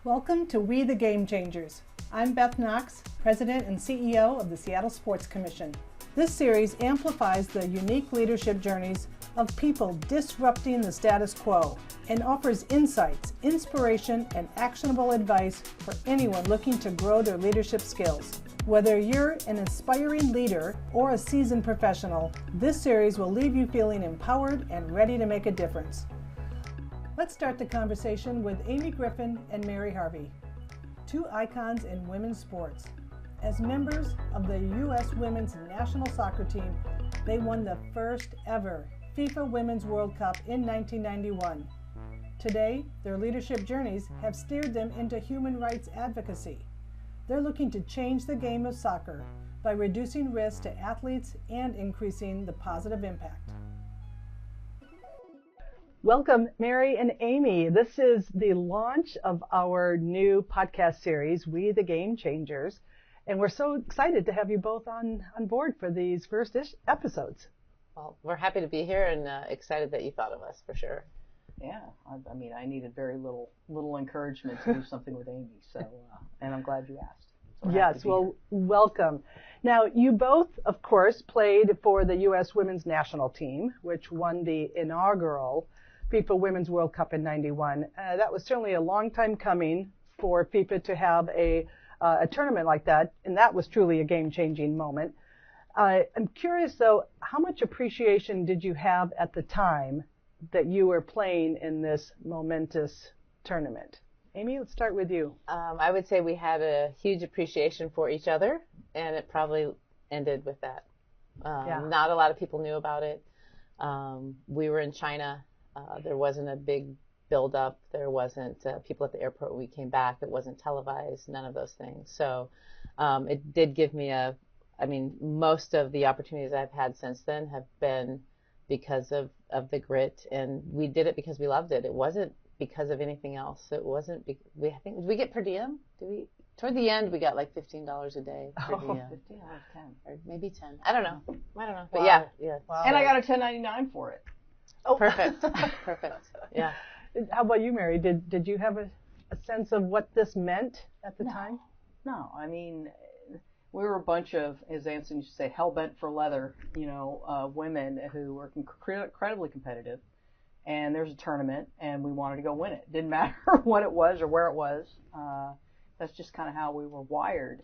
Welcome to We the Game Changers. I'm Beth Knox, President and CEO of the Seattle Sports Commission. This series amplifies the unique leadership journeys of people disrupting the status quo and offers insights, inspiration, and actionable advice for anyone looking to grow their leadership skills. Whether you're an aspiring leader or a seasoned professional, this series will leave you feeling empowered and ready to make a difference. Let's start the conversation with Amy Griffin and Mary Harvey, two icons in women's sports. As members of the U.S. Women's National Soccer Team, they won the first ever FIFA Women's World Cup in 1991. Today, their leadership journeys have steered them into human rights advocacy. They're looking to change the game of soccer by reducing risk to athletes and increasing the positive impact. Welcome, Mary and Amy. This is the launch of our new podcast series, We the Game Changers, and we're so excited to have you both on board for these first episodes. Well, we're happy to be here and excited that you thought of us, for sure. Yeah, I mean, I needed very little encouragement to do something with Amy, so and I'm glad you asked. So yes, well, welcome. Now, you both, of course, played for the U.S. Women's National Team, which won the inaugural FIFA Women's World Cup in '91. That was certainly a long time coming for FIFA to have a tournament like that, and that was truly a game-changing moment. I'm curious, though, how much appreciation did you have at the time that you were playing in this momentous tournament? Amy, let's start with you. I would say we had a huge appreciation for each other, and it probably ended with that. Not a lot of people knew about it. We were in China. There wasn't a big build-up. There wasn't people at the airport when we came back. It wasn't televised, none of those things. So it did give me most of the opportunities I've had since then have been because of the grit, and we did it because we loved it. It wasn't because of anything else. It wasn't, did we get per diem? Toward the end, we got like $15 a day per diem. $15, 10. Or maybe 10. I don't know. But wow. Yeah. Wow. And I got a $10.99 for it. Oh, perfect. Yeah. How about you, Mary? Did you have a sense of what this meant at the time? No, I mean, we were a bunch of, as Anson used to say, hell-bent for leather, women who were incredibly competitive. And there's a tournament, and we wanted to go win it. Didn't matter what it was or where it was. That's just kind of how we were wired.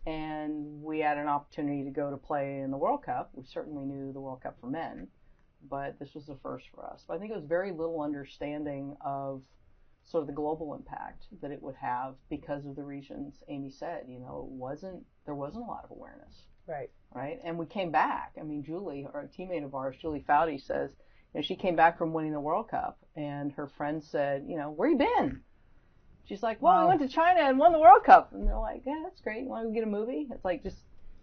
And we had an opportunity to go to play in the World Cup. We certainly knew the World Cup for men, but this was the first for us. But I think it was very little understanding of sort of the global impact that it would have because of the reasons Amy said. There wasn't a lot of awareness. Right? And we came back. I mean, Julie, our teammate of ours, Julie Foudy, says, she came back from winning the World Cup, and her friend said, where you been? She's like, well, we went to China and won the World Cup. And they're like, yeah, that's great. You want to go get a movie? It's like just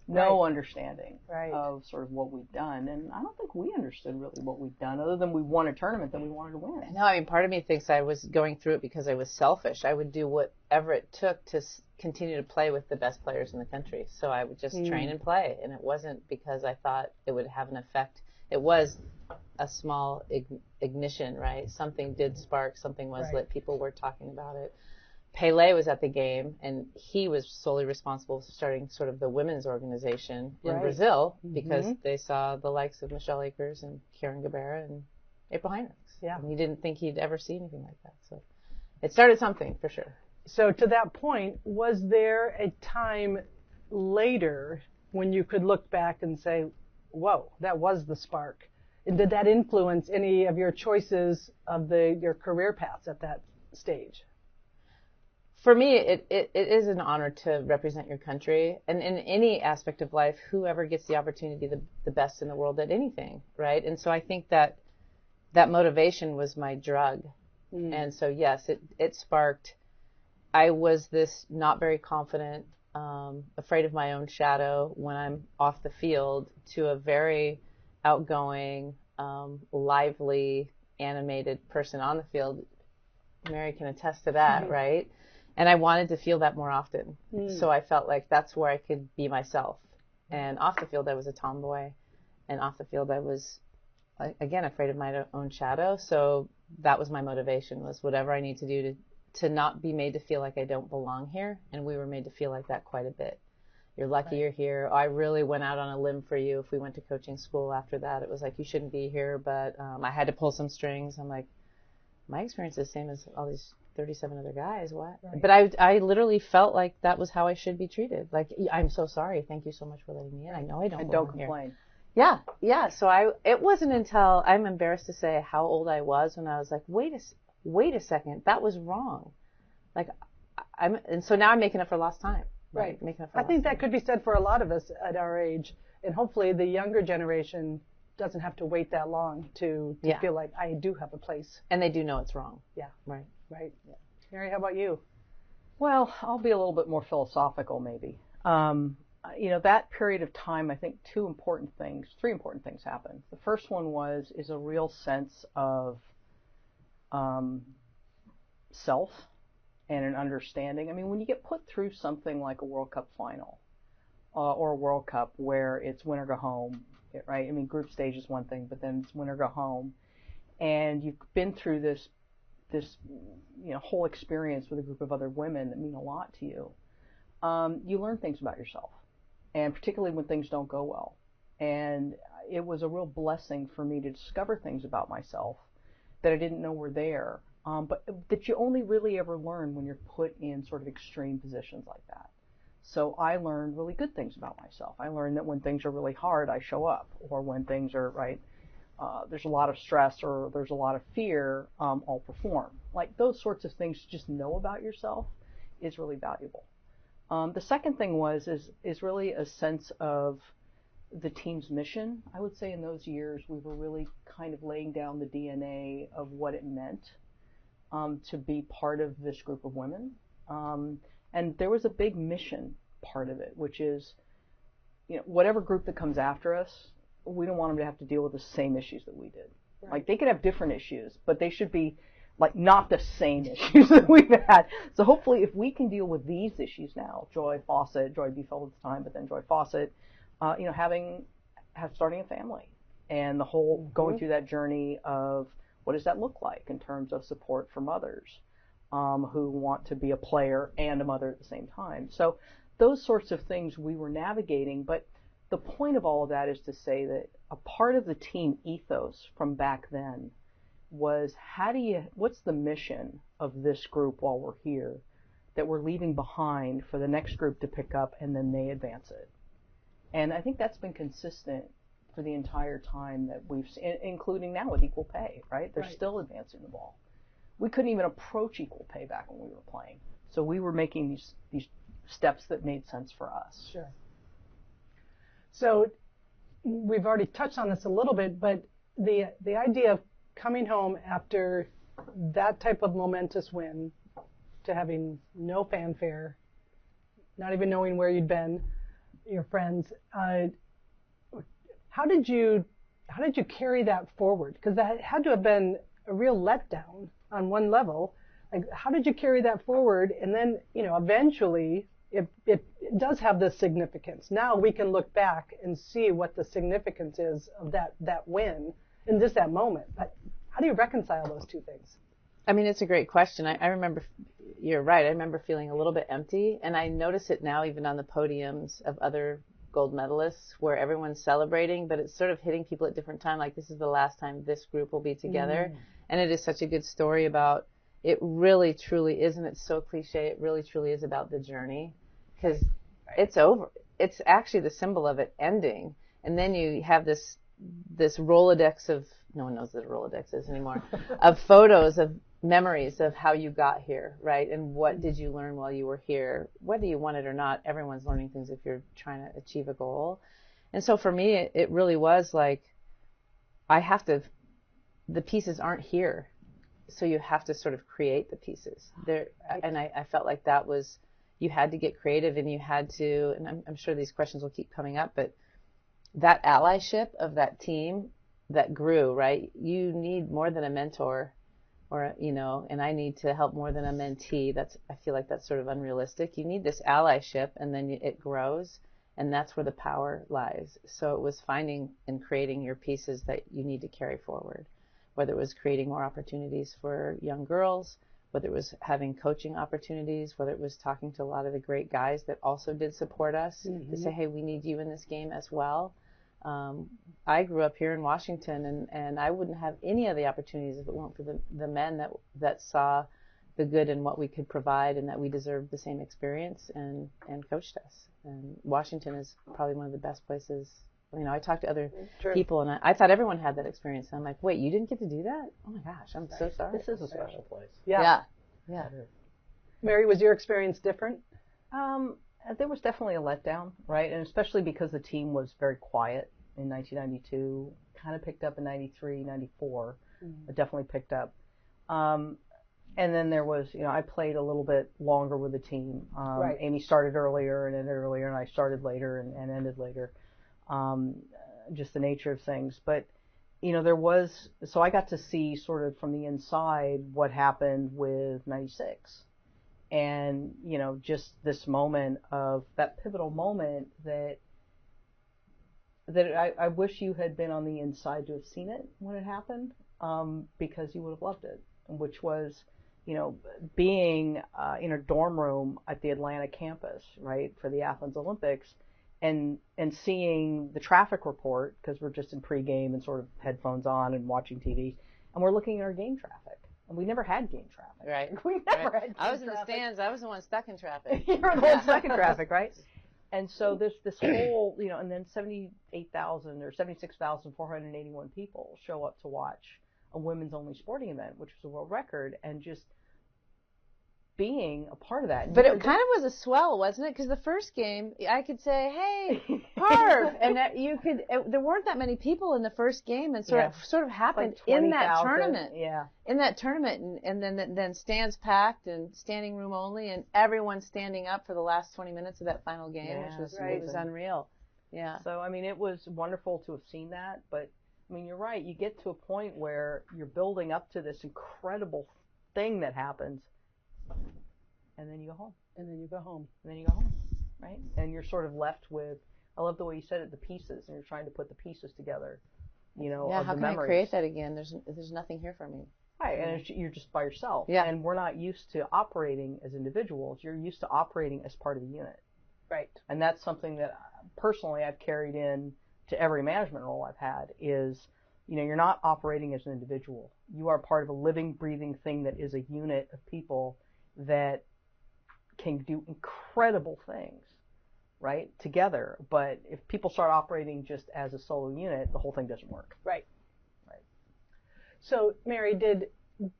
no understanding of sort of what we've done. And I don't think we understood really what we've done, other than we won a tournament that we wanted to win. No, I mean, part of me thinks I was going through it because I was selfish. I would do whatever it took to continue to play with the best players in the country. So I would just train and play. And it wasn't because I thought it would have an effect. It was a small ignition, right? Something did spark, something was lit, people were talking about it. Pele was at the game, and he was solely responsible for starting sort of the women's organization in Brazil because they saw the likes of Michelle Akers and Karen Gabera and April Heinrichs. Yeah. And he didn't think he'd ever see anything like that. So it started something, for sure. So to that point, was there a time later when you could look back and say, whoa, that was the spark? And did that influence any of your choices of your career paths at that stage? For me, it is an honor to represent your country. And in any aspect of life, whoever gets the opportunity, the best in the world at anything, right? And so I think that motivation was my drug. And so, yes, it sparked. I was this not very confident, afraid of my own shadow when I'm off the field, to a very outgoing, lively, animated person on the field. Mary can attest to that, right? And I wanted to feel that more often. So I felt like that's where I could be myself. And off the field, I was a tomboy. And off the field, I was, again, afraid of my own shadow. So that was my motivation, was whatever I need to do to not be made to feel like I don't belong here. And we were made to feel like that quite a bit. You're lucky you're here. I really went out on a limb for you. If we went to coaching school after that, it was like, you shouldn't be here, but I had to pull some strings. I'm like, my experience is the same as all these 37 other guys. What? Right. But I literally felt like that was how I should be treated. Like, I'm so sorry. Thank you so much for letting me in. I know I don't belong complain. Here. Yeah. So it wasn't until, I'm embarrassed to say how old I was when I was like, wait a second, that was wrong. Like, and so now I'm making up for lost time. Right. Making up for I think that could be said for a lot of us at our age, and hopefully the younger generation doesn't have to wait that long to feel like I do have a place. And they do know it's wrong. Yeah. Right. Yeah. Mary, how about you? Well, I'll be a little bit more philosophical maybe. That period of time, I think three important things happened. The first one is a real sense of self and an understanding. I mean, when you get put through something like a World Cup final or a World Cup where it's win or go home, right? I mean, group stage is one thing, but then it's win or go home, and you've been through this whole experience with a group of other women that mean a lot to you. You learn things about yourself, and particularly when things don't go well. And it was a real blessing for me to discover things about myself that I didn't know were there, but that you only really ever learn when you're put in sort of extreme positions like that. So I learned really good things about myself. I learned that when things are really hard, I show up, or when things are there's a lot of stress or there's a lot of fear, I'll perform. Like those sorts of things to just know about yourself is really valuable. The second thing is really a sense of the team's mission. I would say in those years we were really kind of laying down the DNA of what it meant to be part of this group of women. And there was a big mission part of it, which is, whatever group that comes after us, we don't want them to have to deal with the same issues that we did. Right. Like they could have different issues, but they should be like not the same issues that we've had. So hopefully if we can deal with these issues now, Joy Beefeld at the time, but then Joy Fawcett, starting a family and the whole going through that journey of what does that look like in terms of support for mothers who want to be a player and a mother at the same time. So those sorts of things we were navigating, but the point of all of that is to say that a part of the team ethos from back then was what's the mission of this group while we're here that we're leaving behind for the next group to pick up and then they advance it. And I think that's been consistent for the entire time that we've seen, including now with equal pay, right? They're still advancing the ball. We couldn't even approach equal pay back when we were playing. So we were making these steps that made sense for us. Sure. So we've already touched on this a little bit, but the idea of coming home after that type of momentous win to having no fanfare, not even knowing where you'd been, your friends, how did you carry that forward? Because that had to have been a real letdown on one level. Like, how did you carry that forward? And then, eventually it does have this significance. Now we can look back and see what the significance is of that win in just that moment. But how do you reconcile those two things? I mean, it's a great question. I remember, you're right. I remember feeling a little bit empty, and I notice it now even on the podiums of other gold medalists where everyone's celebrating, but it's sort of hitting people at different times. Like, this is the last time this group will be together. And it is such a good story about, it really truly isn't. It's so cliche. It really truly is about the journey, because it's over. It's actually the symbol of it ending. And then you have this Rolodex of, no one knows what a Rolodex is anymore, of photos, of memories of how you got here, right? And what did you learn while you were here? Whether you want it or not, everyone's learning things if you're trying to achieve a goal. And so for me, it really was like, the pieces aren't here. So you have to sort of create the pieces there. And I felt like that was, you had to get creative, and you had to, and I'm sure these questions will keep coming up, but that allyship of that team that grew, right? You need more than a mentor, or, and I need to help more than a mentee. I feel like that's sort of unrealistic. You need this allyship, and then it grows, and that's where the power lies. So it was finding and creating your pieces that you need to carry forward, whether it was creating more opportunities for young girls, whether it was having coaching opportunities, whether it was talking to a lot of the great guys that also did support us to say, hey, we need you in this game as well. I grew up here in Washington, and I wouldn't have any of the opportunities if it weren't for the men that saw the good in what we could provide and that we deserved the same experience and coached us. And Washington is probably one of the best places. I talked to other people, and I thought everyone had that experience. And I'm like, wait, you didn't get to do that? Oh my gosh, I'm so sorry. This is a special place. Yeah. Mary, was your experience different? There was definitely a letdown, right? And especially because the team was very quiet in 1992, kind of picked up in 93, 94. It definitely picked up. And then there was, I played a little bit longer with the team. Amy started earlier and ended earlier, and I started later and ended later. Just the nature of things. But, so I got to see sort of from the inside what happened with 96. And, just this moment of that pivotal moment that I wish you had been on the inside to have seen it when it happened, because you would have loved it, which was, being in a dorm room at the Atlanta campus, right, for the Athens Olympics, and seeing the traffic report, because we're just in pregame and sort of headphones on and watching TV, and we're looking at our game traffic. And we never had game traffic. Right. We never had game I was in traffic. the stands. I was the one stuck in traffic. You're the one stuck in traffic, right? And so this whole, and then 78,000 or 76,481 people show up to watch a women's only sporting event, which was a world record, and just being a part of that. But it kind of was a swell, wasn't it? Because the first game, I could say, "Hey, Harv," and there weren't that many people in the first game, and sort of happened like in that tournament. Yeah. In that tournament, and then stands packed and standing room only, and everyone standing up for the last 20 minutes of that final game, which was it was unreal. Yeah. So it was wonderful to have seen that, but you're right. You get to a point where you're building up to this incredible thing that happens. And then you go home. And then you go home. And then you go home, right? And you're sort of left with, I love the way you said it, the pieces, and you're trying to put the pieces together, of how the can memories. I create that again? There's nothing here for me. Right, and you're just by yourself. Yeah. And we're not used to operating as individuals. You're used to operating as part of a unit. Right. And that's something that personally I've carried in to every management role I've had is, you're not operating as an individual. You are part of a living, breathing thing that is a unit of people that can do incredible things, right, together. But if people start operating just as a solo unit, the whole thing doesn't work. Right. So, Mary, did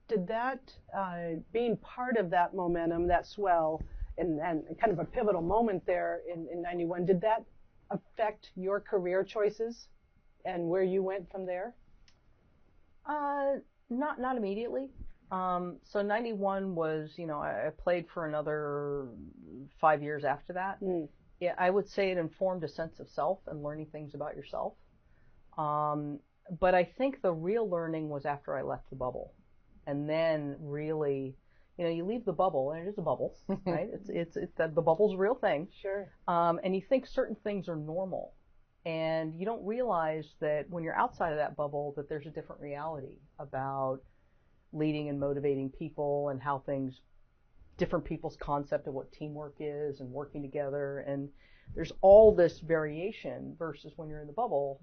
that, being part of that momentum, that swell, and kind of a pivotal moment there in 91, did that affect your career choices and where you went from there? Not immediately. So 91 was, I played for another 5 years after that. Yeah, I would say it informed a sense of self and learning things about yourself. But I think the real learning was after I left the bubble. And then really, you leave the bubble, and it is a bubble, right? It's the bubble's a real thing. Sure. And you think certain things are normal. And you don't realize that when you're outside of that bubble that there's a different reality about leading and motivating people and how different people's concept of what teamwork is and working together. And there's all this variation versus when you're in the bubble,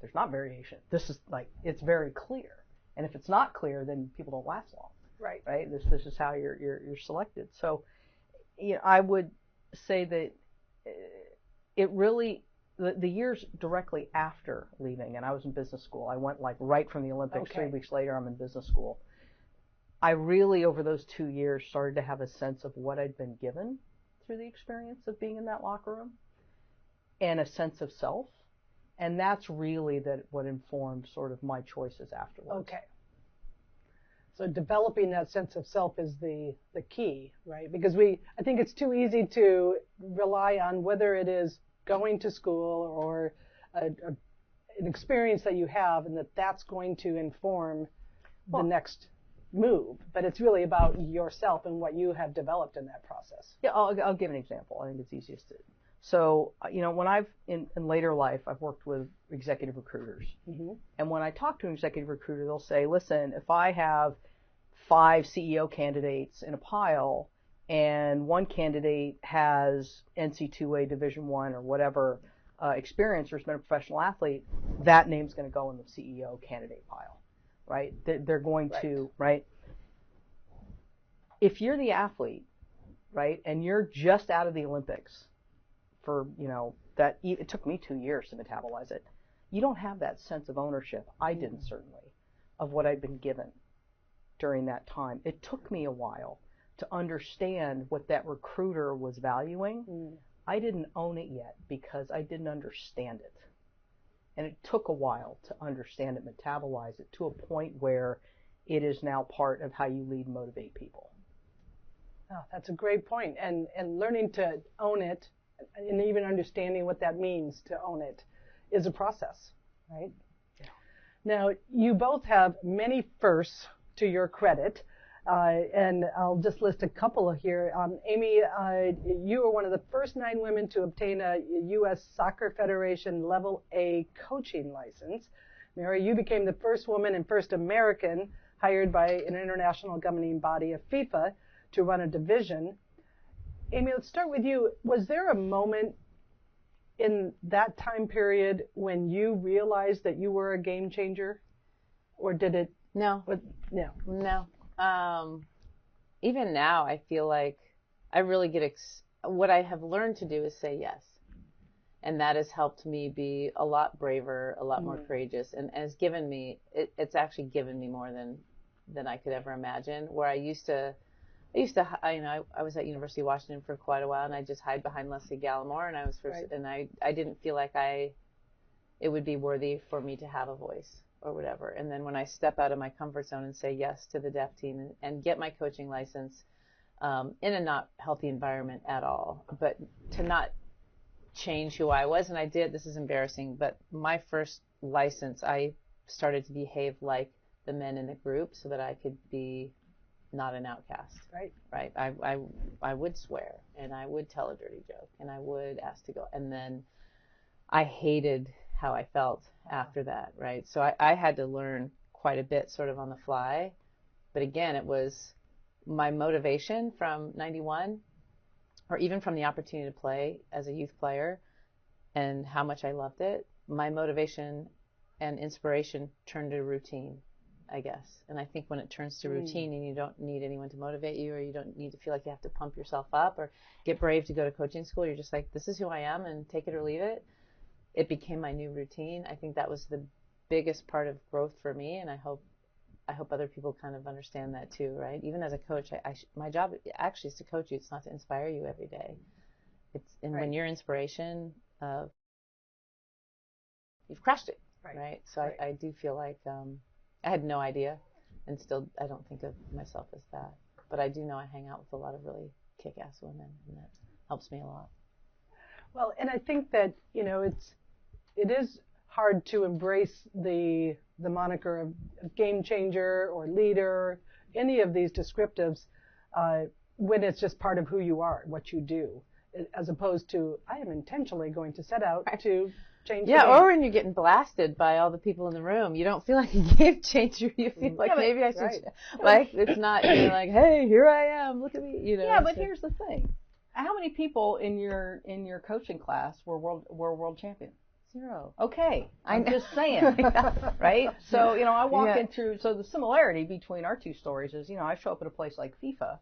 there's not variation. This is it's very clear. And if it's not clear, then people don't last long. Right. Right. This is how you're selected. So, I would say that it really, the years directly after leaving, and I was in business school. I went right from the Olympics. Okay. 3 weeks later, I'm in business school. I really, over those 2 years, started to have a sense of what I'd been given through the experience of being in that locker room and a sense of self. And that's really what informed sort of my choices afterwards. Okay. So developing that sense of self is the key, right? Because I think it's too easy to rely on whether it is going to school or an experience that you have, and that's going to inform the next move. But it's really about yourself and what you have developed in that process. Yeah, I'll give an example. I think it's easiest to. So, when I've, in later life, I've worked with executive recruiters. Mm-hmm. And when I talk to an executive recruiter, they'll say, listen, if I have 5 CEO candidates in a pile, and one candidate has NC2A Division I or whatever experience or has been a professional athlete, that name's going to go in the CEO candidate pile, right? They're going to, right? If you're the athlete, right, and you're just out of the Olympics for, that it took me 2 years to metabolize it, you don't have that sense of ownership. I didn't, certainly, of what I'd been given during that time. It took me a while to understand what that recruiter was valuing. I didn't own it yet because I didn't understand it. And it took a while to understand it, metabolize it to a point where it is now part of how you lead and motivate people. Oh, that's a great point. And learning to own it and even understanding what that means to own it is a process, right? Yeah. Now, you both have many firsts to your credit. And I'll just list a couple here. Amy, you were one of the first 9 women to obtain a U.S. Soccer Federation Level A coaching license. Mary, you became the first woman and first American hired by an international governing body of FIFA to run a division. Amy, let's start with you. Was there a moment in that time period when you realized that you were a game changer? Or did it? No. No. Even now, I feel like I really get what I have learned to do is say yes. And that has helped me be a lot braver, a lot more courageous, and has given me, it's actually given me more than I could ever imagine. Where I used to, I was at University of Washington for quite a while, and I just hide behind Leslie Gallimore, and I was first, and I didn't feel like it would be worthy for me to have a voice or whatever. And then when I step out of my comfort zone and say yes to the deaf team and get my coaching license in a not healthy environment at all, but to not change who I was, and I did, this is embarrassing, but my first license, I started to behave like the men in the group so that I could be not an outcast. Right. I would swear, and I would tell a dirty joke, and I would ask to go. And then I hated how I felt after that, right? So I had to learn quite a bit sort of on the fly. But again, it was my motivation from 91, or even from the opportunity to play as a youth player and how much I loved it. My motivation and inspiration turned to routine, I guess. And I think when it turns to routine and you don't need anyone to motivate you, or you don't need to feel like you have to pump yourself up or get brave to go to coaching school, you're just like, this is who I am and take it or leave it. It became my new routine. I think that was the biggest part of growth for me, and I hope other people kind of understand that too, right? Even as a coach, my job actually is to coach you. It's not to inspire you every day. When you're inspiration, you've crushed it, right? So I do feel like I had no idea, and still I don't think of myself as that. But I do know I hang out with a lot of really kick-ass women, and that helps me a lot. Well, and I think that, it is hard to embrace the moniker of game changer or leader, any of these descriptives, when it's just part of who you are, what you do, as opposed to, I am intentionally going to set out to change the game. Or when you're getting blasted by all the people in the room, you don't feel like a game changer. You feel like maybe I should, like, it's not, you're like, hey, here I am, look at me, Yeah, but here's the thing. How many people in your coaching class were world champions? 0. Okay, I'm just saying, right? So, I walk into, so the similarity between our two stories is, I show up at a place like FIFA,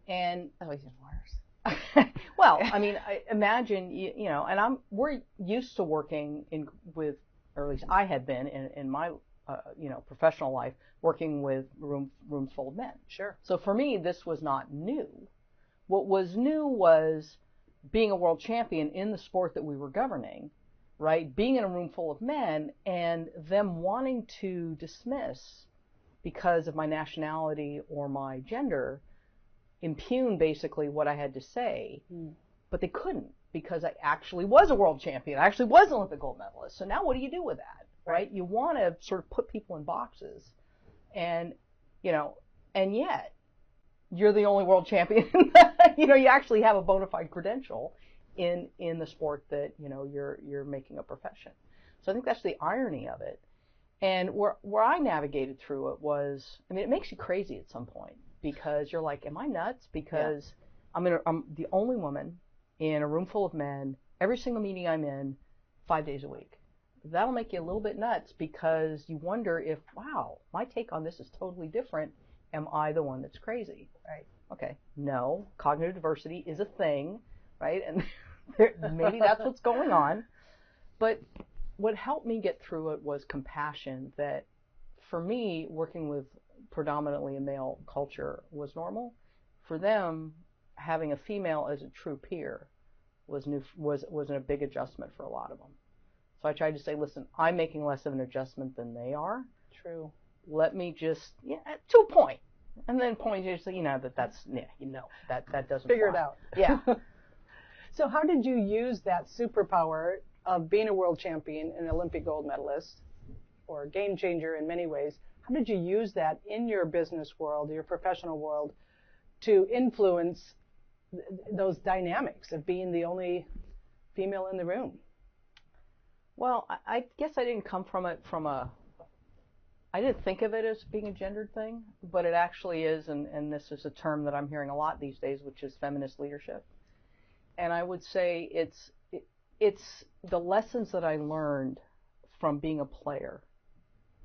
and that was even worse. Well, I mean, imagine, and we're used to working with, or at least I had been in my, professional life, working with rooms full of men. Sure. So for me, this was not new. What was new was being a world champion in the sport that we were governing, right? Being in a room full of men and them wanting to dismiss, because of my nationality or my gender, impugn basically what I had to say, but they couldn't, because I actually was a world champion. I actually was an Olympic gold medalist. So now what do you do with that, right? You want to sort of put people in boxes, and, and yet you're the only world champion. You actually have a bona fide credential in the sport that, you're making a profession. So I think that's the irony of it. And where I navigated through it was, I mean, it makes you crazy at some point because you're like, am I nuts? Because I'm the only woman in a room full of men, every single meeting I'm in, 5 days a week. That'll make you a little bit nuts because you wonder if, wow, my take on this is totally different. Am I the one that's crazy? Right. Okay. No, cognitive diversity is a thing, right? And maybe that's what's going on. But what helped me get through it was compassion, that for me, working with predominantly a male culture was normal. For them, having a female as a true peer was a big adjustment for a lot of them. So I tried to say, listen, I'm making less of an adjustment than they are. True. Let me just, to a point. And then point you say, that doesn't figure fly. it out. Yeah. So how did you use that superpower of being a world champion, an Olympic gold medalist, or a game changer in many ways? How did you use that in your business world, your professional world, to influence those dynamics of being the only female in the room? Well, I guess I didn't come from it I didn't think of it as being a gendered thing, but it actually is, and this is a term that I'm hearing a lot these days, which is feminist leadership. And I would say it's the lessons that I learned from being a player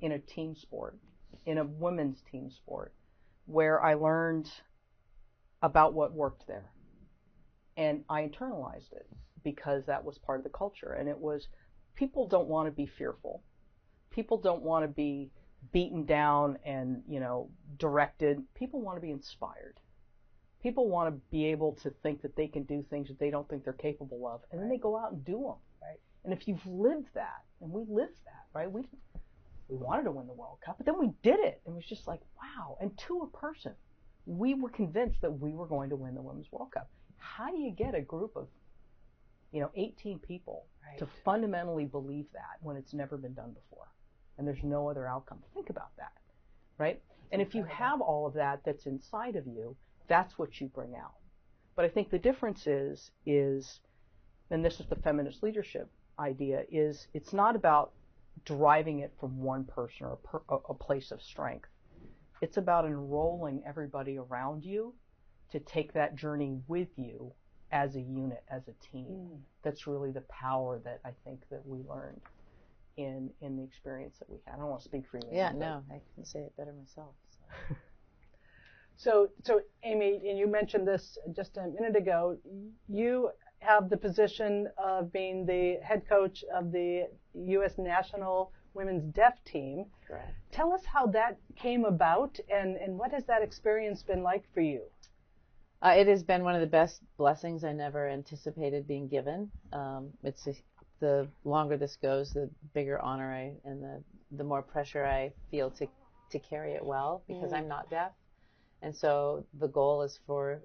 in a team sport, in a women's team sport, where I learned about what worked there. And I internalized it because that was part of the culture. And it was, people don't want to be fearful. People don't want to be beaten down and, directed. People want to be inspired. People want to be able to think that they can do things that they don't think they're capable of, and then they go out and do them. Right. And if you've lived that, and we lived that, right? We wanted to win the World Cup, but then we did it, and it was just like, wow. And to a person, we were convinced that we were going to win the Women's World Cup. How do you get a group of, 18 people to fundamentally believe that when it's never been done before, and there's no other outcome? Think about that, right? And if you have all of that that's inside of you, that's what you bring out. But I think the difference is, and this is the feminist leadership idea, is it's not about driving it from one person or a place of strength. It's about enrolling everybody around you to take that journey with you as a unit, as a team. That's really the power that I think that we learned in the experience that we had. I don't want to speak for you. Yeah, no, I can say it better myself. So Amy, and you mentioned this just a minute ago, you have the position of being the head coach of the U.S. National Women's Deaf Team. Correct. Tell us how that came about, and what has that experience been like for you? It has been one of the best blessings I never anticipated being given. The longer this goes, the bigger honor and the more pressure I feel to carry it well, because I'm not deaf. And so the goal is for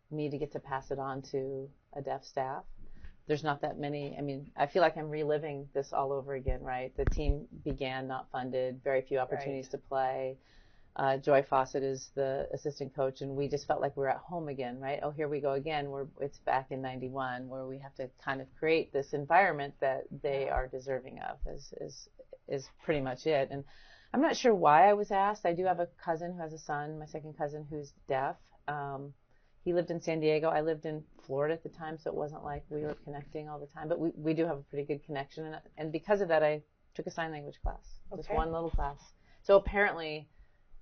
me to get to pass it on to a deaf staff. There's not that many. I mean, I feel like I'm reliving this all over again, right? The team began not funded, very few opportunities to play. Joy Fawcett is the assistant coach, and we just felt like we were at home again, right? Oh, here we go again. It's back in 91, where we have to kind of create this environment that they are deserving of, is pretty much it. And I'm not sure why I was asked. I do have a cousin who has a son, my second cousin, who's deaf. He lived in San Diego. I lived in Florida at the time, so it wasn't like we were connecting all the time. But we do have a pretty good connection. And because of that, I took a sign language class, just one little class. So apparently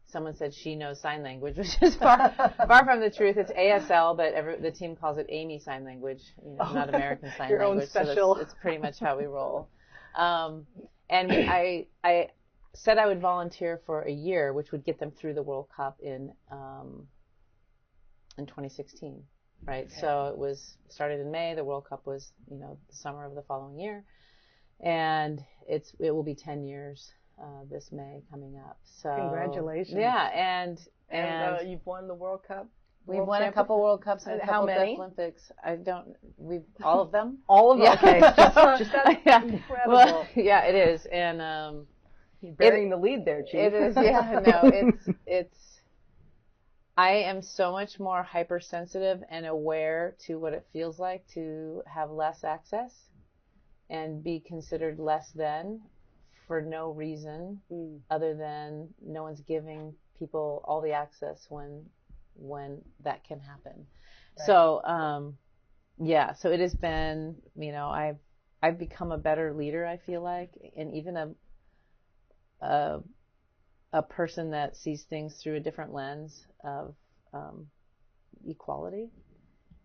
someone said she knows sign language, which is far from the truth. It's ASL, but the team calls it Amy Sign Language, not American Sign Your Language. Own special. So it's pretty much how we roll. And I said I would volunteer for a year, which would get them through the World Cup in 2016, right? Okay. So it was started in May. The World Cup was, the summer of the following year, and it will be 10 years this May coming up. So congratulations! Yeah, and you've won the World Cup. We've won a couple World Cups and a couple Deaf Olympics. All of them. All of them. Yeah. Okay, just that's incredible. Well, yeah, it is, and you're burying the lead there, Chief. It is. Yeah, no, it's. I am so much more hypersensitive and aware to what it feels like to have less access and be considered less than for no reason other than no one's giving people all the access when that can happen. Right. So, yeah, so it has been, I've become a better leader, I feel like, and even a person that sees things through a different lens of equality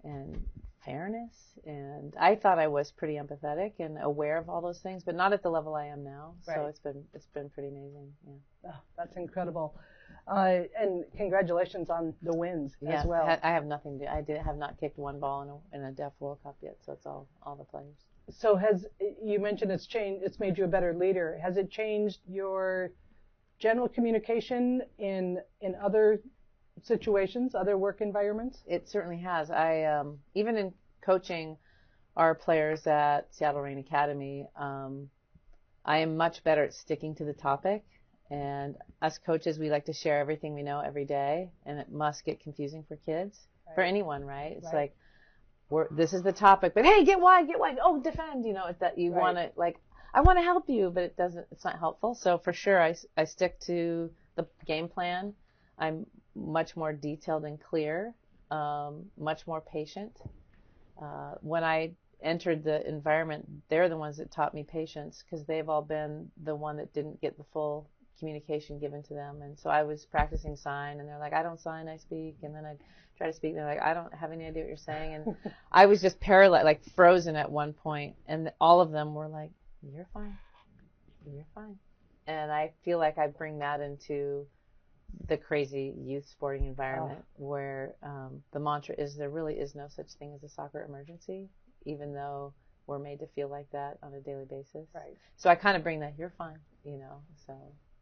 and fairness. And I thought I was pretty empathetic and aware of all those things, but not at the level I am now. Right. So it's been pretty amazing. Yeah. Oh, that's incredible. And congratulations on the wins as well. I have nothing to. I have not kicked one ball in a deaf World Cup yet, so it's all the players. So you mentioned it's changed? It's made you a better leader. Has it changed your general communication in other situations, other work environments? It certainly has. I even in coaching our players at Seattle Reign Academy, I am much better at sticking to the topic. And us coaches, we like to share everything we know every day, and it must get confusing for kids, for anyone, right? It's like, this is the topic, but hey, get wide, oh, defend, it's that you want to, I want to help you, but it's not helpful. So for sure, I stick to the game plan. I'm much more detailed and clear, much more patient. When I entered the environment, they're the ones that taught me patience, because they've all been the one that didn't get the full communication given to them. And so I was practicing sign, and they're like, I don't sign, I speak. And then I'd try to speak, and they're like, I don't have any idea what you're saying. And I was just paralyzed, frozen at one point. And all of them were like, you're fine. And I feel like I bring that into the crazy youth sporting environment where the mantra is there really is no such thing as a soccer emergency, even though we're made to feel like that on a daily basis. Right. So I kind of bring that, you're fine, so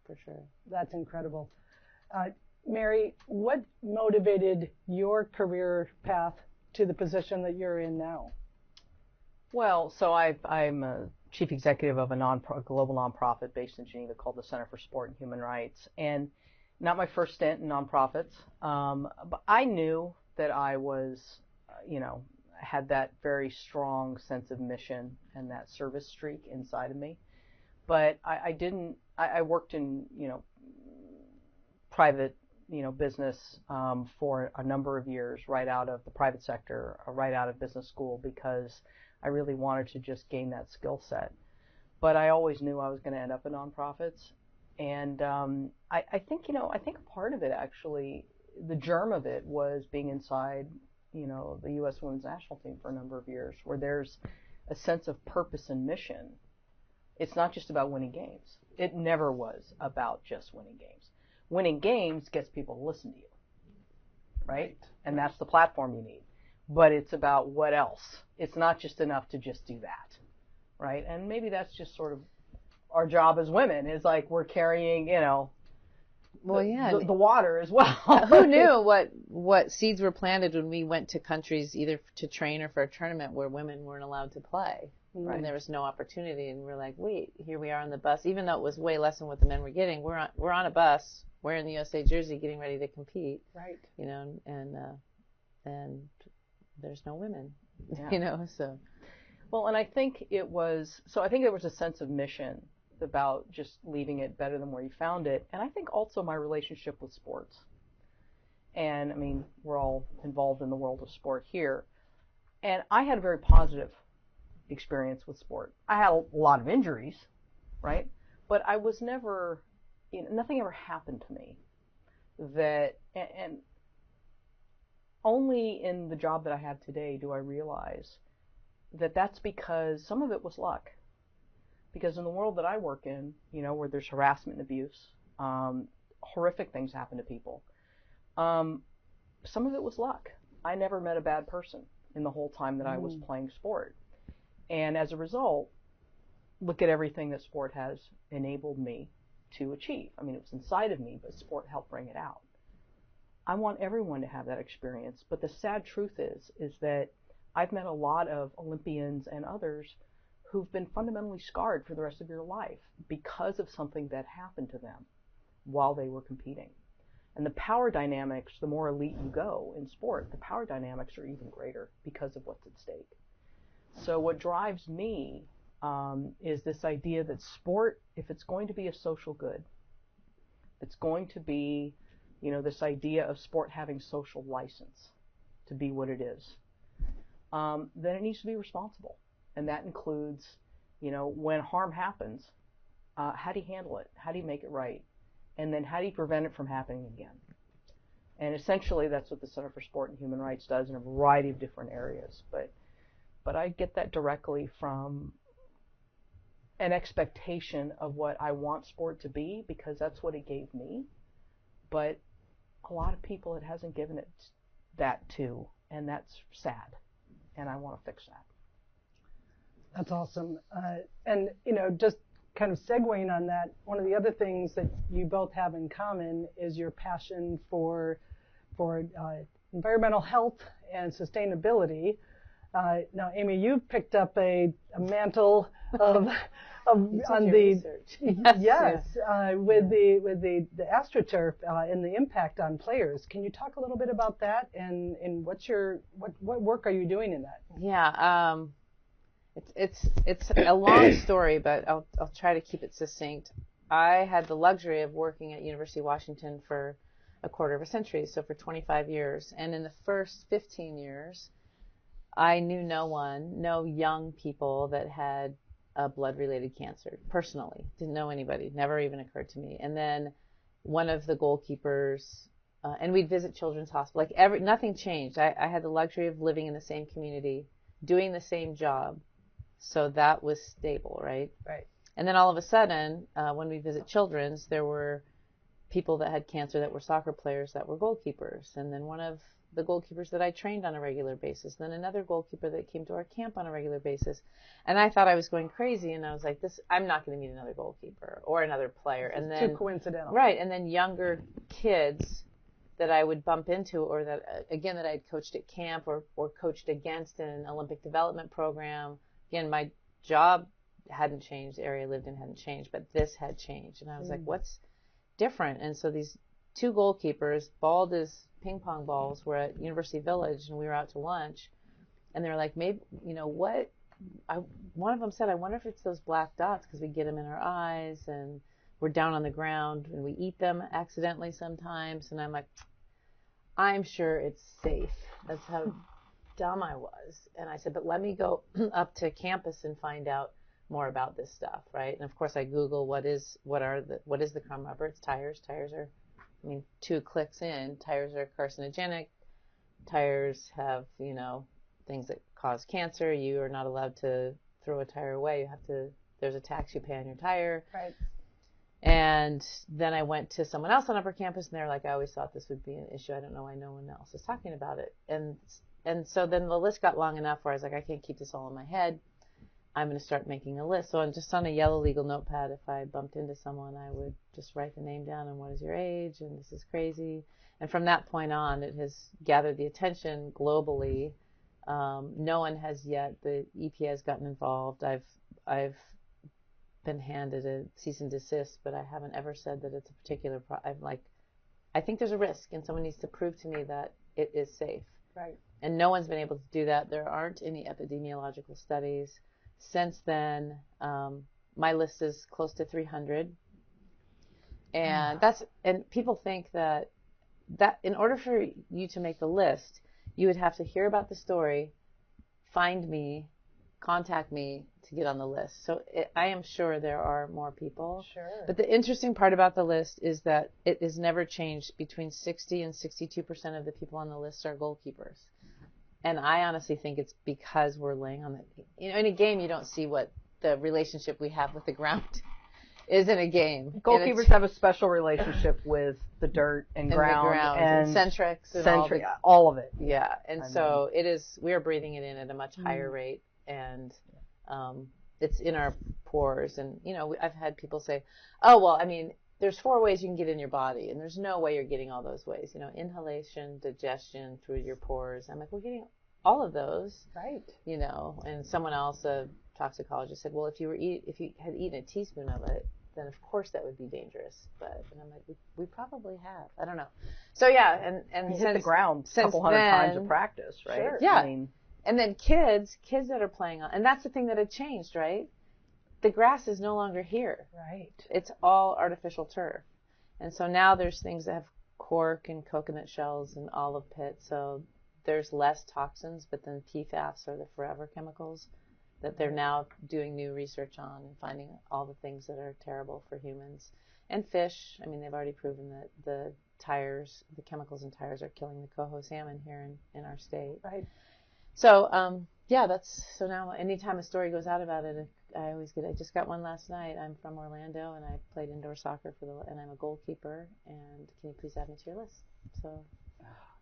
for sure. That's incredible. Mary, what motivated your career path to the position that you're in now? Well, so I'm a chief executive of a global nonprofit based in Geneva called the Center for Sport and Human Rights. And not my first stint in nonprofits, but I knew that I was, had that very strong sense of mission and that service streak inside of me. But I worked in, private, business for a number of years, right out of the private sector, right out of business school, because I really wanted to just gain that skill set. But I always knew I was going to end up in nonprofits. And I think a part of it, actually, the germ of it was being inside, the U.S. women's national team for a number of years, where there's a sense of purpose and mission. It's not just about winning games. It never was about just winning games. Winning games gets people to listen to you, right? And that's the platform you need. But it's about what else. It's not just enough to just do that, right? And maybe that's just sort of our job as women, is we're carrying, the water as well. Who knew what seeds were planted when we went to countries either to train or for a tournament where women weren't allowed to play, and there was no opportunity, and we're like, wait, here we are on the bus, even though it was way less than what the men were getting. We're on a bus wearing the USA jersey, getting ready to compete, right? And there's no women, so. Well, and I think there was a sense of mission about just leaving it better than where you found it. And I think also my relationship with sports. And, we're all involved in the world of sport here. And I had a very positive experience with sport. I had a lot of injuries, right? But I was never, nothing ever happened to me and only in the job that I have today do I realize that that's because some of it was luck. Because in the world that I work in, where there's harassment and abuse, horrific things happen to people. Some of it was luck. I never met a bad person in the whole time that I was playing sport. And as a result, look at everything that sport has enabled me to achieve. It was inside of me, but sport helped bring it out. I want everyone to have that experience. But the sad truth is that I've met a lot of Olympians and others who've been fundamentally scarred for the rest of your life because of something that happened to them while they were competing. And the power dynamics, the more elite you go in sport, the power dynamics are even greater because of what's at stake. So what drives me is this idea that sport, if it's going to be a social good, it's going to be, this idea of sport having social license to be what it is, then it needs to be responsible. And that includes, when harm happens, how do you handle it? How do you make it right? And then how do you prevent it from happening again? And essentially that's what the Center for Sport and Human Rights does in a variety of different areas. But I get that directly from an expectation of what I want sport to be, because that's what it gave me. But a lot of people it hasn't given it that to, and that's sad. And I want to fix that. That's awesome. And, just kind of segueing on that, one of the other things that you both have in common is your passion for environmental health and sustainability. Now, Amy, you've picked up a mantle of on the research. yes with the AstroTurf and the impact on players. Can you talk a little bit about that and what work are you doing in that? Yeah, it's a long story, but I'll try to keep it succinct. I had the luxury of working at University of Washington for a quarter of a century, so for 25 years, and in the first 15 years, I knew no young people that had a blood-related cancer, personally. Didn't know anybody, never even occurred to me. And then one of the goalkeepers, and we'd visit children's hospital, nothing changed. I had the luxury of living in the same community, doing the same job, so that was stable, right? Right. And then all of a sudden, when we visit children's, there were people that had cancer that were soccer players that were goalkeepers, and then one of the goalkeepers that I trained on a regular basis, then another goalkeeper that came to our camp on a regular basis. And I thought I was going crazy, and I was like, I'm not going to meet another goalkeeper or another player. And then too coincidental. Right, and then younger kids that I would bump into, or that I'd coached at camp or coached against in an Olympic development program. Again, my job hadn't changed, the area I lived in hadn't changed, but this had changed. And I was like, what's different? And so these two goalkeepers, bald as ping pong balls, were at University Village, and we were out to lunch, and they were like, maybe, one of them said, I wonder if it's those black dots, because we get them in our eyes, and we're down on the ground, and we eat them accidentally sometimes. And I'm like, I'm sure it's safe. That's how dumb I was. And I said, but let me go up to campus and find out more about this stuff, right? And of course I Google what is the crumb rubber. It's tires. Tires are, 2 clicks in, tires are carcinogenic. Tires have, things that cause cancer. You are not allowed to throw a tire away. There's a tax you pay on your tire. Right. And then I went to someone else on upper campus, and they're like, I always thought this would be an issue. I don't know why no one else is talking about it. And so then the list got long enough where I was like, I can't keep this all in my head. I'm going to start making a list. So I'm just on a yellow legal notepad, if I bumped into someone, I would just write the name down and what is your age, and this is crazy. And from that point on, it has gathered the attention globally. No one has yet. The EPA has gotten involved. I've been handed a cease and desist, but I haven't ever said that it's a particular I think there's a risk, and someone needs to prove to me that it is safe. Right. And no one's been able to do that. There aren't any epidemiological studies. Since then, my list is close to 300. And and people think that in order for you to make the list, you would have to hear about the story, find me, contact me to get on the list. So I am sure there are more people. Sure. But the interesting part about the list is that it has never changed. Between 60 and 62% of the people on the list are goalkeepers. And I honestly think it's because we're laying on in a game, you don't see what the relationship we have with the ground is in a game. Goalkeepers have a special relationship with the dirt and ground and centrics and all of it. Yeah. And we are breathing it in at a much higher rate, and it's in our pores. And, I've had people say, oh, well, there's 4 ways you can get in your body, and there's no way you're getting all those ways. Inhalation, digestion, through your pores. I'm like, we're getting all of those. Right. And someone else, a toxicologist, said, well, if you had eaten a teaspoon of it, then of course that would be dangerous. And I'm like, we probably have. I don't know. So yeah, and you hit the ground a couple hundred times of practice, right? Sure. Yeah. And then kids that are playing on, and that's the thing that had changed, right? the grass is no longer here. Right. It's all artificial turf. And so now there's things that have cork and coconut shells and olive pit, so there's less toxins, but then PFAS are the forever chemicals that they're now doing new research on and finding all the things that are terrible for humans. And fish, I mean, they've already proven that the chemicals in tires are killing the coho salmon here in our state. Right. So, so now anytime a story goes out about it, I just got one last night. I'm from Orlando and I played indoor soccer and I'm a goalkeeper, and can you please add me to your list? So.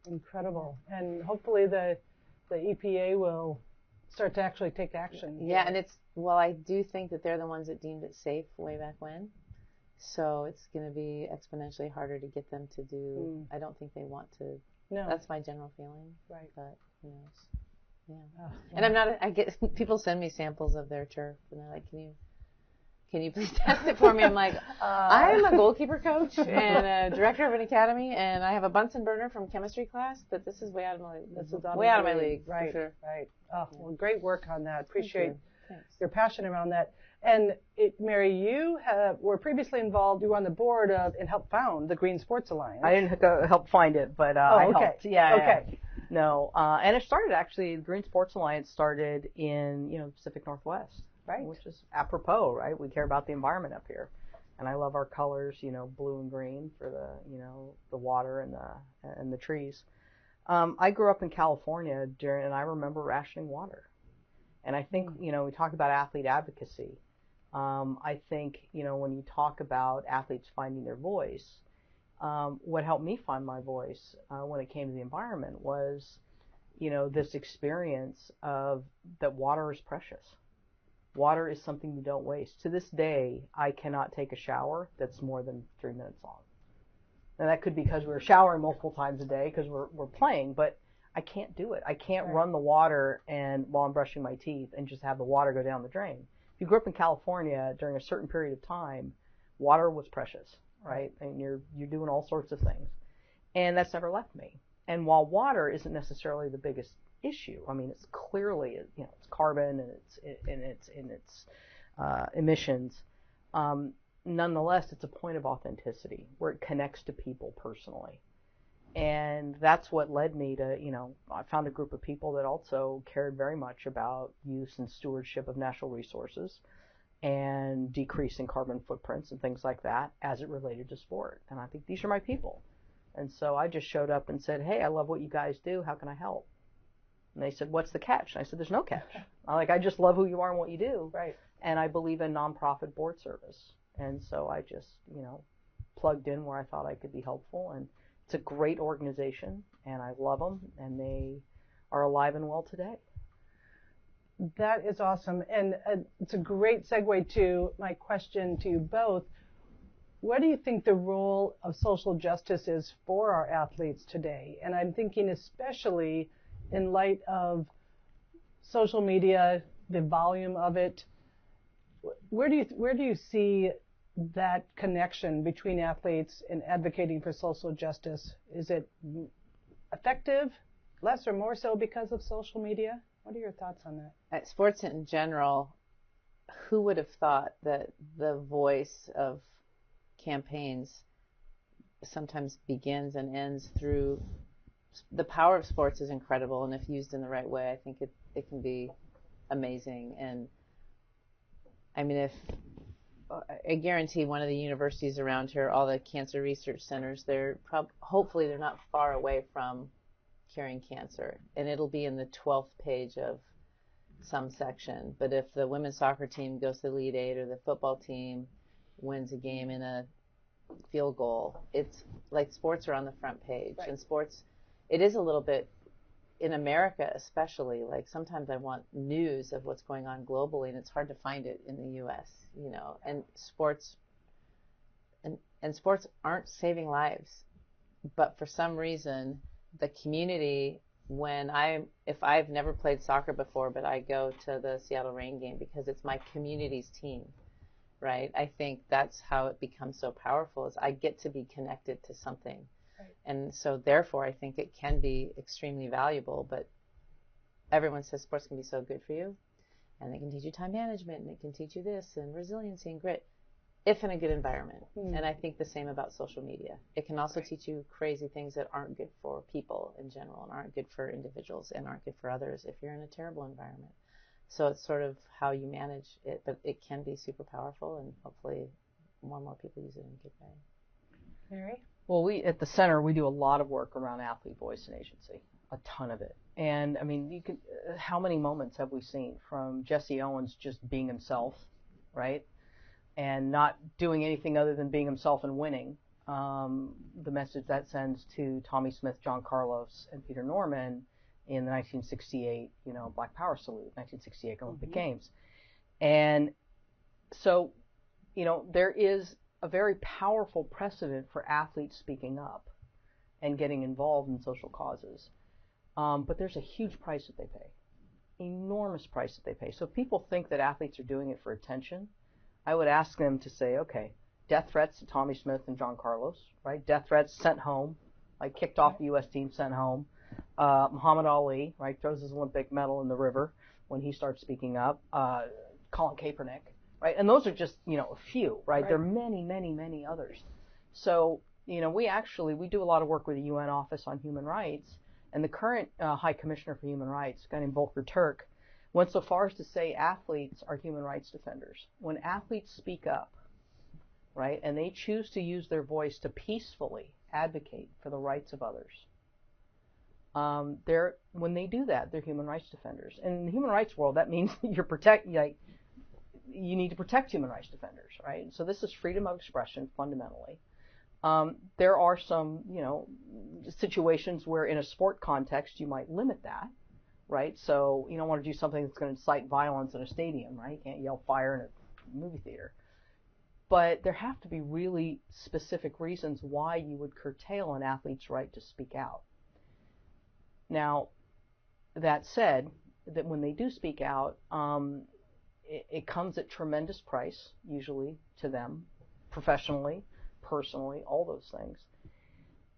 Incredible. And hopefully the EPA will start to actually take action. Yeah, and I do think that they're the ones that deemed it safe way back when. So it's going to be exponentially harder to get them to do. I don't think they want to. No. That's my general feeling. Right. But who knows? Yeah. Oh, And I get people send me samples of their turf and they're like, can you please test it for me? I'm like, I'm a goalkeeper coach and a director of an academy, and I have a Bunsen burner from chemistry class, but this is way out of my league. Right. For sure. Right. Oh, well, great work on that. Appreciate Thanks. your passion around that. And Mary, you were previously involved. You were on the board of and helped found the Green Sports Alliance. I didn't help find it, but I helped. Yeah. Okay. Yeah. No, and it started actually. The Green Sports Alliance started in Pacific Northwest, right? Which is apropos, right? We care about the environment up here, and I love our colors, blue and green for the water and the trees. I grew up in California and I remember rationing water, and I think we talk about athlete advocacy. I think when you talk about athletes finding their voice. What helped me find my voice when it came to the environment was, this experience of that water is precious. Water is something you don't waste. To this day, I cannot take a shower that's more than 3 minutes long. Now that could be because we're showering multiple times a day because we're playing, but I can't do it. I can't run the water and while I'm brushing my teeth and just have the water go down the drain. If you grew up in California during a certain period of time, water was precious. Right, and you're doing all sorts of things, and that's never left me. And while water isn't necessarily the biggest issue, I mean, it's clearly it's carbon and its emissions. Nonetheless, it's a point of authenticity where it connects to people personally, and that's what led me to I found a group of people that also cared very much about use and stewardship of natural resources. And decreasing carbon footprints and things like that as it related to sport. And I think these are my people. And so I just showed up and said, hey, I love what you guys do. How can I help? And they said, what's the catch? And I said, there's no catch. I just love who you are and what you do. Right. And I believe in nonprofit board service. And so I just, plugged in where I thought I could be helpful. And it's a great organization, and I love them, and they are alive and well today. That is awesome. And it's a great segue to my question to you both. What do you think the role of social justice is for our athletes today? And I'm thinking especially in light of social media, the volume of it. Where do you see that connection between athletes and advocating for social justice? Is it effective, less or more so because of social media? What are your thoughts on that? At sports in general, who would have thought that the voice of campaigns sometimes begins and ends through the power of sports is incredible, and if used in the right way, I think it can be amazing. And I mean, I guarantee one of the universities around here, all the cancer research centers, hopefully they're not far away from curing cancer, and it'll be in the 12th page of some section. But if the women's soccer team goes to the Elite Eight or the football team wins a game in a field goal, it's like sports are on the front page. Right. And sports, it is a little bit, in America especially, like sometimes I want news of what's going on globally, and it's hard to find it in the U.S., and sports aren't saving lives, but for some reason the community, if I've never played soccer before, but I go to the Seattle Reign game because it's my community's team, right? I think that's how it becomes so powerful, is I get to be connected to something. Right. And so therefore I think it can be extremely valuable, but everyone says sports can be so good for you. and they can teach you time management, and it can teach you this and resiliency and grit, if in a good environment. And I think the same about social media. It can also teach you crazy things that aren't good for people in general and aren't good for individuals and aren't good for others if you're in a terrible environment. So it's sort of how you manage it, but it can be super powerful, and hopefully more and more people use it in a good way. Mary? Well, we at the center, we do a lot of work around athlete voice and agency, a ton of it. And I mean, how many moments have we seen from Jesse Owens just being himself, right? And not doing anything other than being himself and winning. The message that sends to Tommy Smith, John Carlos, and Peter Norman in the 1968, Black Power Salute, 1968 Olympic Games. And so, there is a very powerful precedent for athletes speaking up and getting involved in social causes. But there's a huge price that they pay, enormous price that they pay. So if people think that athletes are doing it for attention, I would ask them to say, okay, death threats to Tommy Smith and John Carlos, right? Death threats sent home, like kicked off the U.S. team, sent home. Muhammad Ali, right, throws his Olympic medal in the river when he starts speaking up. Colin Kaepernick, right? And those are just, a few, right? There are many, many, many others. So, we do a lot of work with the UN Office on Human Rights, and the current High Commissioner for Human Rights, a guy named Volker Turk, went so far as to say athletes are human rights defenders. When athletes speak up, right, and they choose to use their voice to peacefully advocate for the rights of others, when they do that, they're human rights defenders. And in the human rights world, that means you need to protect human rights defenders, right? So this is freedom of expression fundamentally. There are some, situations where in a sport context you might limit that, right? So you don't want to do something that's going to incite violence in a stadium, right? You can't yell fire in a movie theater. But there have to be really specific reasons why you would curtail an athlete's right to speak out. Now, that said, that when they do speak out, it comes at tremendous price, usually, to them, professionally, personally, all those things.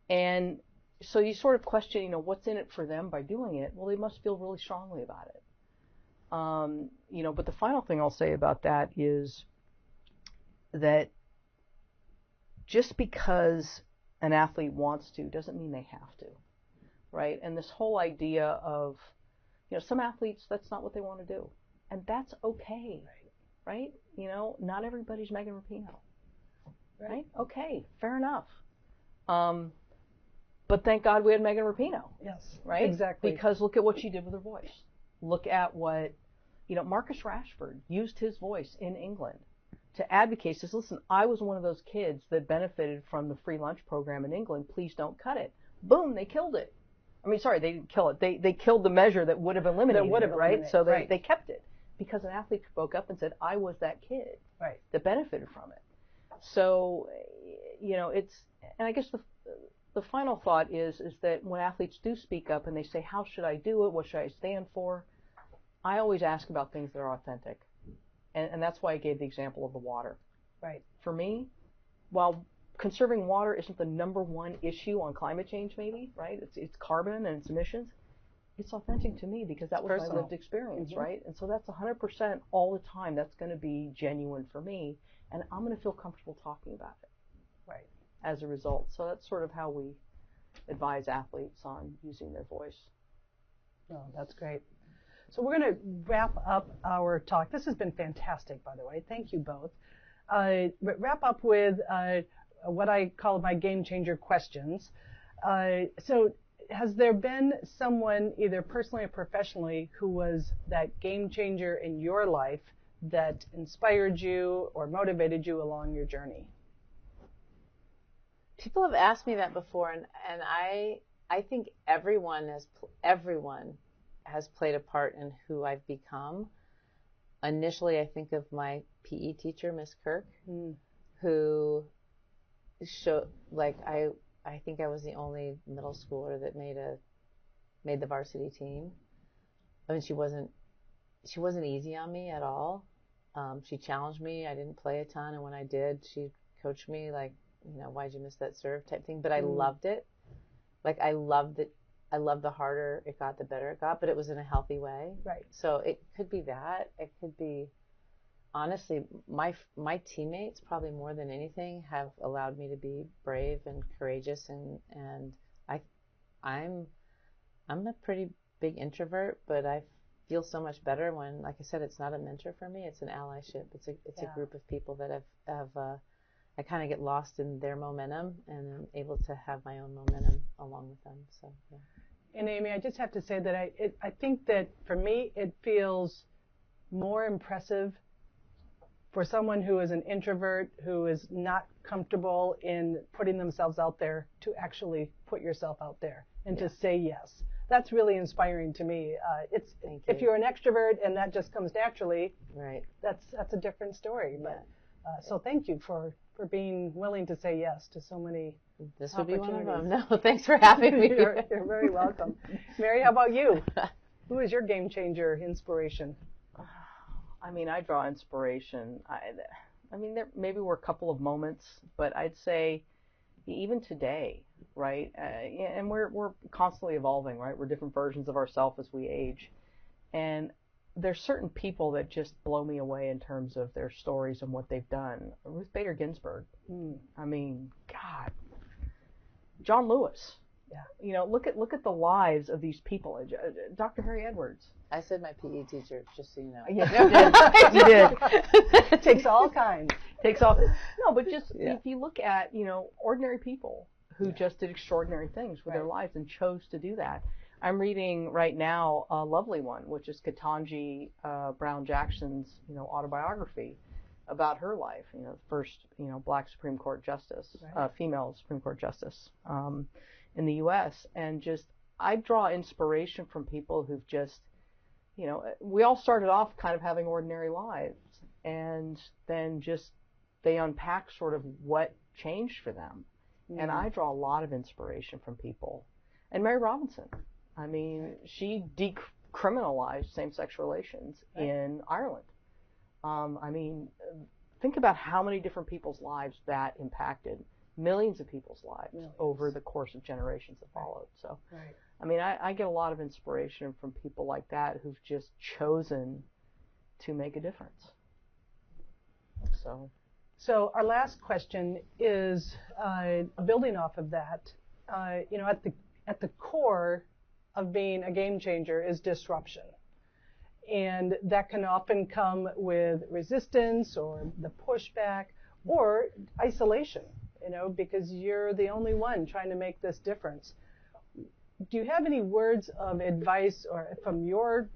And so you sort of question, what's in it for them by doing it? Well, they must feel really strongly about it. But the final thing I'll say about that is that just because an athlete wants to doesn't mean they have to, right? And this whole idea of, some athletes, that's not what they want to do. And that's okay, right? Not everybody's Megan Rapinoe, right? Okay, fair enough. But thank God we had Megan Rapinoe. Yes, right? exactly. Because look at what she did with her voice. Look at what, Marcus Rashford used his voice in England to advocate. Says, listen, I was one of those kids that benefited from the free lunch program in England. Please don't cut it. Boom, they killed it. I mean, sorry, they didn't kill it. They killed the measure that would have eliminated it, right? So they kept it because an athlete spoke up and said, I was that kid that benefited from it. So, and I guess the final thought is that when athletes do speak up and they say, how should I do it? What should I stand for? I always ask about things that are authentic. And that's why I gave the example of the water. Right. For me, while conserving water isn't the number one issue on climate change, maybe, right? It's carbon and it's emissions. It's authentic to me because that was my lived experience, right? And so that's 100% all the time. That's going to be genuine for me, and I'm going to feel comfortable talking about it, right? As a result. So that's sort of how we advise athletes on using their voice. Oh, that's great. So we're going to wrap up our talk. This has been fantastic, by the way. Thank you both. Wrap up with what I call my game changer questions. So has there been someone, either personally or professionally, who was that game changer in your life that inspired you or motivated you along your journey? People have asked me that before, and I think everyone has played a part in who I've become. Initially, I think of my PE teacher, Miss Kirk, who showed, I think I was the only middle schooler that made the varsity team. I mean, she wasn't easy on me at all. She challenged me. I didn't play a ton, and when I did, she coached me why'd you miss that serve type thing. But I loved it. I loved that I love the harder it got, the better it got, but it was in a healthy way. Right. So it could be that. It could be, honestly, my teammates probably more than anything have allowed me to be brave and courageous, and I'm a pretty big introvert, but I feel so much better when, like I said, it's not a mentor for me, it's an allyship. It's a group of people that have I kind of get lost in their momentum and I'm able to have my own momentum along with them. So yeah. And Amy, I just have to say that I think that for me it feels more impressive for someone who is an introvert, who is not comfortable in putting themselves out there, to actually put yourself out there and to say yes. That's really inspiring to me. If you're an extrovert and that just comes naturally, right? That's a different story. But so thank you for being willing to say yes to so many. This would be one of them. No, thanks for having me. You're very welcome. Mary, how about you? Who is your game changer inspiration? I mean, I draw inspiration. I mean, there maybe were a couple of moments, but I'd say even today, right? And we're constantly evolving, right? We're different versions of ourselves as we age, and there's certain people that just blow me away in terms of their stories and what they've done. Ruth Bader Ginsburg. I mean, God. John Lewis. Yeah. You know, look at the lives of these people. Dr. Harry Edwards. I said my PE teacher, just so you know. Yeah, you did. It takes all kinds. Takes all. No, but just if you look at, ordinary people who just did extraordinary things with their lives and chose to do that. I'm reading right now a lovely one, which is Ketanji Brown Jackson's, autobiography about her life. First, Black Supreme Court justice, female Supreme Court justice in the U.S. And just I draw inspiration from people who've just, we all started off kind of having ordinary lives, and then just they unpack sort of what changed for them. And I draw a lot of inspiration from people. And Mary Robinson, I mean, she decriminalized same-sex relations in Ireland. I mean, think about how many different people's lives that impacted. Millions of people's lives over the course of generations that followed. So, I mean, I get a lot of inspiration from people like that who've just chosen to make a difference. So our last question is building off of that. At the core of being a game changer is disruption. And that can often come with resistance or the pushback or isolation, because you're the only one trying to make this difference. Do you have any words of advice or from your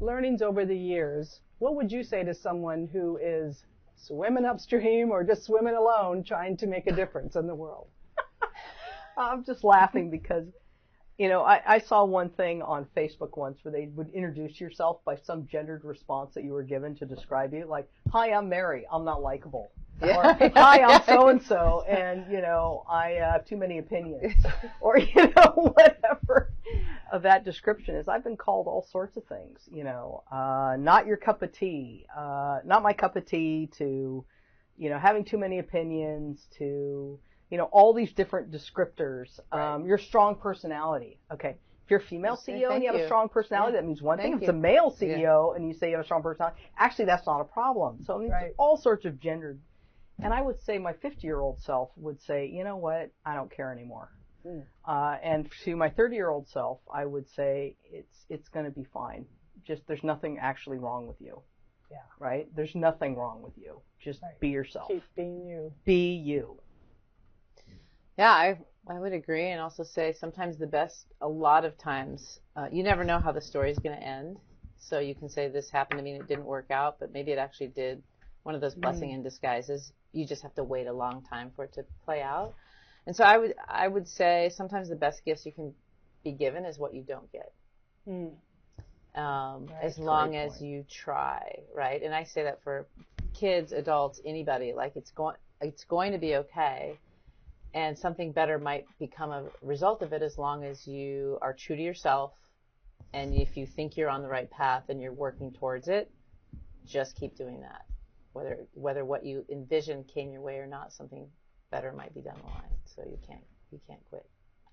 learnings over the years? What would you say to someone who is swimming upstream or just swimming alone trying to make a difference in the world? I'm just laughing because I saw one thing on Facebook once where they would introduce yourself by some gendered response that you were given to describe you, like, "Hi, I'm Mary. I'm not likable." Yeah. Or, "Hi, I'm so-and-so, and, I have too many opinions." Or, whatever that description is. I've been called all sorts of things, not your cup of tea, not my cup of tea, to, having too many opinions, to... all these different descriptors. Your strong personality. Okay. If you're a female CEO and you have a strong personality, that means one thing. If it's a male CEO and you say you have a strong personality, actually that's not a problem. So I mean, all sorts of gendered. And I would say my 50-year-old self would say, you know what, I don't care anymore. And to my 30-year-old self, I would say it's going to be fine. Just there's nothing actually wrong with you. Yeah. Right? There's nothing wrong with you. Just be yourself. Keep being you. Be you. Yeah, I would agree, and also say sometimes a lot of times, you never know how the story is going to end. So you can say this happened to me and it didn't work out, but maybe it actually did. One of those blessing in disguises. You just have to wait a long time for it to play out. And so I would say sometimes the best gifts you can be given is what you don't get. As long as you try, right? And I say that for kids, adults, anybody. Like it's going to be okay. And something better might become a result of it as long as you are true to yourself. And if you think you're on the right path and you're working towards it, just keep doing that. Whether what you envisioned came your way or not, something better might be down the line. So you can't quit.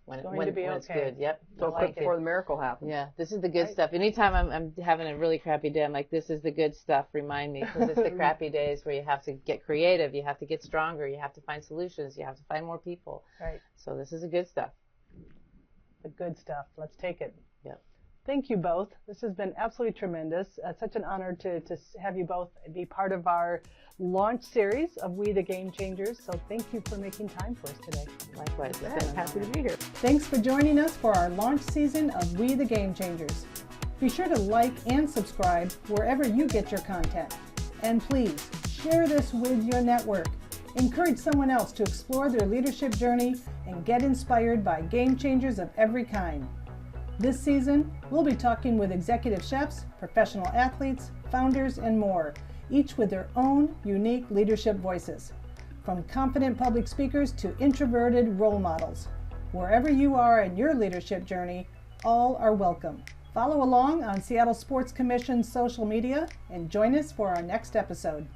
when, going when, to be when it's okay. good. Yep. Don't I quit like it. before the miracle happens. Yeah, this is the good Right. stuff. Anytime I'm having a really crappy day, I'm like, this is the good stuff. Remind me, because it's the crappy days where you have to get creative, you have to get stronger, you have to find solutions, you have to find more people. Right. So this is the good stuff. The good stuff. Let's take it. Yep. Thank you both. This has been absolutely tremendous. Such an honor to have you both be part of our launch series of We the Game Changers. So thank you for making time for us today. Likewise. It's Yeah, been an happy honor. to be here. Thanks for joining us for our launch season of We the Game Changers. Be sure to like and subscribe wherever you get your content. And please share this with your network. Encourage someone else to explore their leadership journey and get inspired by game changers of every kind. This season, we'll be talking with executive chefs, professional athletes, founders, and more, each with their own unique leadership voices. From confident public speakers to introverted role models. Wherever you are in your leadership journey, all are welcome. Follow along on Seattle Sports Commission's social media and join us for our next episode.